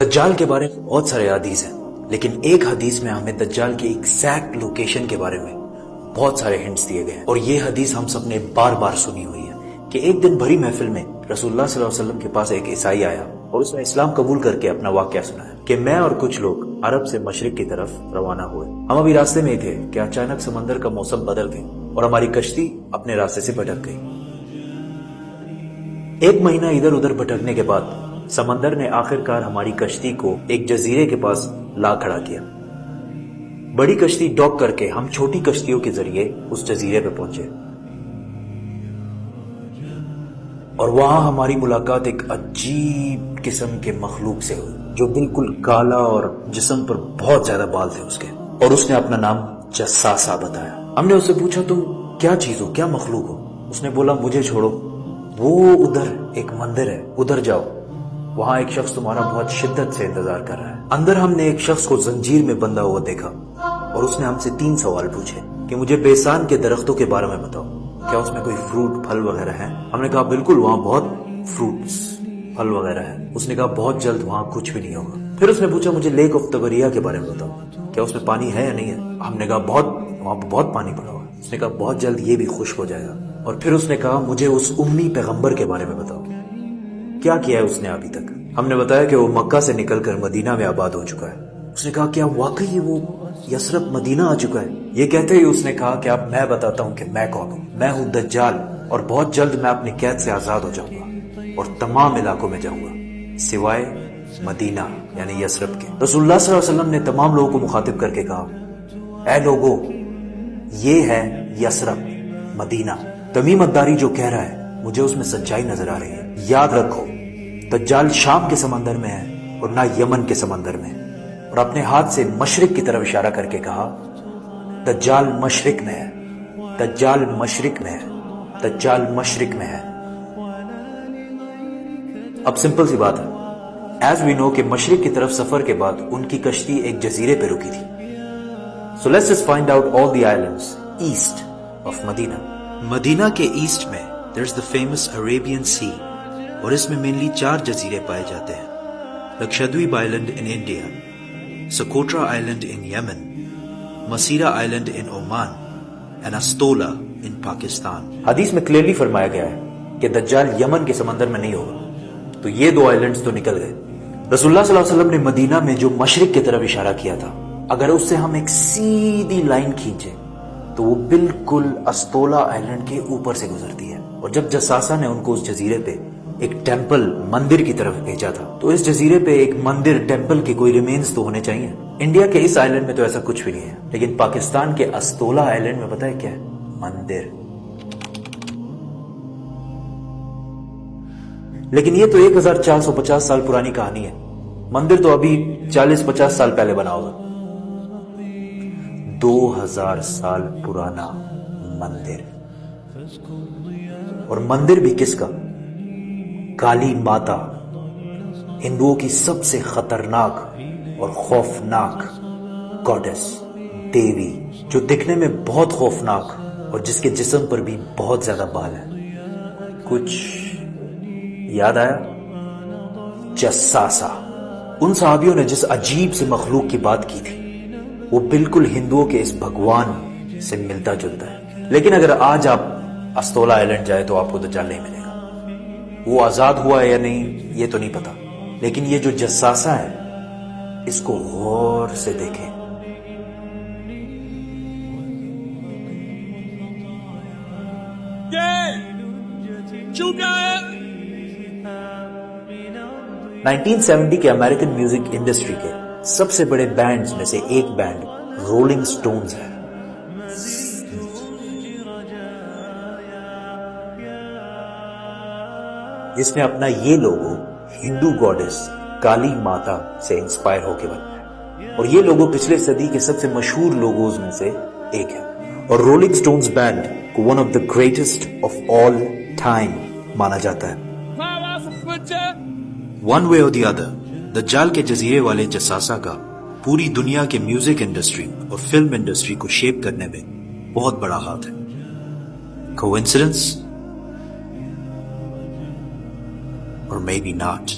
دجال کے بارے میں بہت سارے حدیث ہیں، لیکن ایک حدیث میں ہمیں دجال کی ایگزیکٹ لوکیشن کے بارے میں بہت سارے ہنٹس دیے گئے ہیں، اور یہ حدیث ہم سب نے بار بار سنی ہوئی ہے کہ ایک دن بھری محفل میں رسول اللہ صلی اللہ علیہ وسلم کے پاس ایک عیسائی آیا اور اس نے اسلام قبول کر کے اپنا واقعہ سنایا کہ میں اور کچھ لوگ عرب سے مشرق کی طرف روانہ ہوئے، ہم ابھی راستے میں ہی تھے کہ اچانک سمندر کا موسم بدل گئی اور ہماری کشتی اپنے راستے سے بھٹک گئی۔ ایک مہینہ ادھر ادھر بھٹکنے کے بعد سمندر نے آخر کار ہماری کشتی کو ایک جزیرے کے پاس لا کھڑا کیا۔ بڑی کشتی ڈاک کر کے ہم چھوٹی کشتیوں کے ذریعے اس جزیرے پہ پہنچے، اور وہاں ہماری ملاقات ایک عجیب قسم کے مخلوق سے ہوئی جو بالکل کالا اور جسم پر بہت زیادہ بال تھے اس کے، اور اس نے اپنا نام جساسا بتایا۔ ہم نے اس سے پوچھا تم کیا چیز ہو، کیا مخلوق ہو؟ اس نے بولا مجھے چھوڑو، وہ ادھر ایک مندر ہے، ادھر جاؤ، وہاں ایک شخص تمہارا بہت شدت سے انتظار کر رہا ہے۔ اندر ہم نے ایک شخص کو زنجیر میں بندھا ہوا دیکھا اور اس نے ہم سے 3 سوال پوچھے کہ مجھے بیسان کے درختوں کے بارے میں بتاؤ، کیا اس میں کوئی فروٹ پھل وغیرہ ہے؟ ہم نے کہا بالکل، وہاں بہت فروٹس پھل وغیرہ ہے۔ اس نے کہا بہت جلد وہاں کچھ بھی نہیں ہوگا۔ پھر اس نے پوچھا مجھے لیک آف تبریہ کے بارے میں بتاؤ، کیا اس میں پانی ہے یا نہیں ہے؟ ہم نے کہا وہاں پہ بہت پانی پڑا ہوا ہے۔ اس نے کہا بہت جلد یہ بھی خشک ہو جائے گا۔ اور پھر اس نے کہا مجھے اس امی پیغمبر کے بارے میں بتاؤ، کیا کیا ہے اس نے ابھی تک؟ ہم نے بتایا کہ وہ مکہ سے نکل کر مدینہ میں آباد ہو چکا ہے۔ اس نے کہا کیا واقعی وہ یثرب مدینہ آ چکا ہے؟ یہ کہتے ہی اس نے کہا کہ اب میں بتاتا ہوں کہ میں کون ہوں۔ میں ہوں دجال، اور بہت جلد میں اپنی قید سے آزاد ہو جاؤں گا اور تمام علاقوں میں جاؤں گا سوائے مدینہ یعنی یثرب کے۔ رسول اللہ صلی اللہ علیہ وسلم نے تمام لوگوں کو مخاطب کر کے کہا اے لوگو، یہ ہے یثرب مدینہ۔ تمیم الداری جو کہہ رہا ہے مجھے اس میں سچائی نظر آ رہی ہے۔ یاد رکھو دجال شام کے سمندر میں ہے اور نہ یمن کے سمندر میں۔ اور اپنے ہاتھ سے مشرق کی طرف اشارہ کر کے کہا دجال مشرق میں ہے، دجال مشرق میں ہے، دجال مشرق میں ہے۔ اب سمپل سی بات ہے، ایز وی نو کہ مشرق کی طرف سفر کے بعد ان کی کشتی ایک جزیرے پہ رکی تھی۔ So let's just find out all the islands east of Medina۔ مدینہ کے ایسٹ میں there's the famous Arabian Sea، اور اس میں مینلی 4 جزیرے پائے جاتے ہیں: Lakshadweep island in India, Socotra island in Yemen, Masirah island in Oman, and Astola in Pakistan. حدیث میں کلیئرلی فرمایا گیا ہے کہ دجال یمن کے سمندر میں نہیں ہوگا، تو یہ 2 آئلینڈز تو نکل گئے۔ رسول اللہ صلی اللہ علیہ وسلم نے مدینہ میں جو مشرق کی طرف اشارہ کیا تھا، اگر اس سے ہم ایک سیدھی لائن کھینچے تو وہ بالکل استولا آئلینڈ کے اوپر سے گزرتی ہے۔ اور جب جساسا نے ان کو اس جزیرے پہ ایک ٹیمپل مندر کی طرف بھیجا تھا، تو اس جزیرے پہ ایک مندر ٹیمپل کے کوئی ریمینز تو ہونے چاہیے۔ انڈیا کے اس آئلینڈ میں تو ایسا کچھ بھی نہیں ہے، لیکن پاکستان کے استولا آئلینڈ میں پتہ ہے کیا ہے؟ مندر۔ لیکن یہ تو 1450 سال پرانی کہانی ہے، مندر تو ابھی 40-50 سال پہلے بنا ہوگا۔ 2000 سال پرانا مندر، اور مندر بھی کس کا؟ کالی ماتا، ہندوؤں کی سب سے خطرناک اور خوفناک گاڈس، دیوی، جو دکھنے میں بہت خوفناک اور جس کے جسم پر بھی بہت زیادہ بال ہیں۔ کچھ یاد آیا؟ جساسا۔ ان صحابیوں نے جس عجیب سے مخلوق کی بات کی تھی وہ بالکل ہندوؤں کے اس بھگوان سے ملتا جلتا ہے۔ لیکن اگر آج آپ استولا آئلینڈ جائے تو آپ کو دجال نہیں ملے گا۔ وہ آزاد ہوا ہے یا نہیں یہ تو نہیں پتا، لیکن یہ جو جساسا ہے اس کو غور سے دیکھیں۔ چوکا 1970 کے امریکن میوزک انڈسٹری کے سب سے بڑے بینڈز میں سے ایک بینڈ رولنگ سٹونز ہے۔ جس نے اپنا یہ لوگو ہندو گاڈس کالی ماتا سے انسپائر ہو کے بنایا ہے، اور یہ لوگو پچھلے صدی کے سب سے مشہور لوگوز میں سے ایک ہے، اور رولنگ سٹونز بینڈ کو one of the greatest of all time مانا جاتا ہے۔ ون وے اور دی ادر، دجال کے جزیرے والے جساسا کا پوری دنیا کے میوزک انڈسٹری اور فلم انڈسٹری کو شیپ کرنے میں بہت بڑا ہاتھ ہے۔ کوئنسیڈنس؟ or maybe not.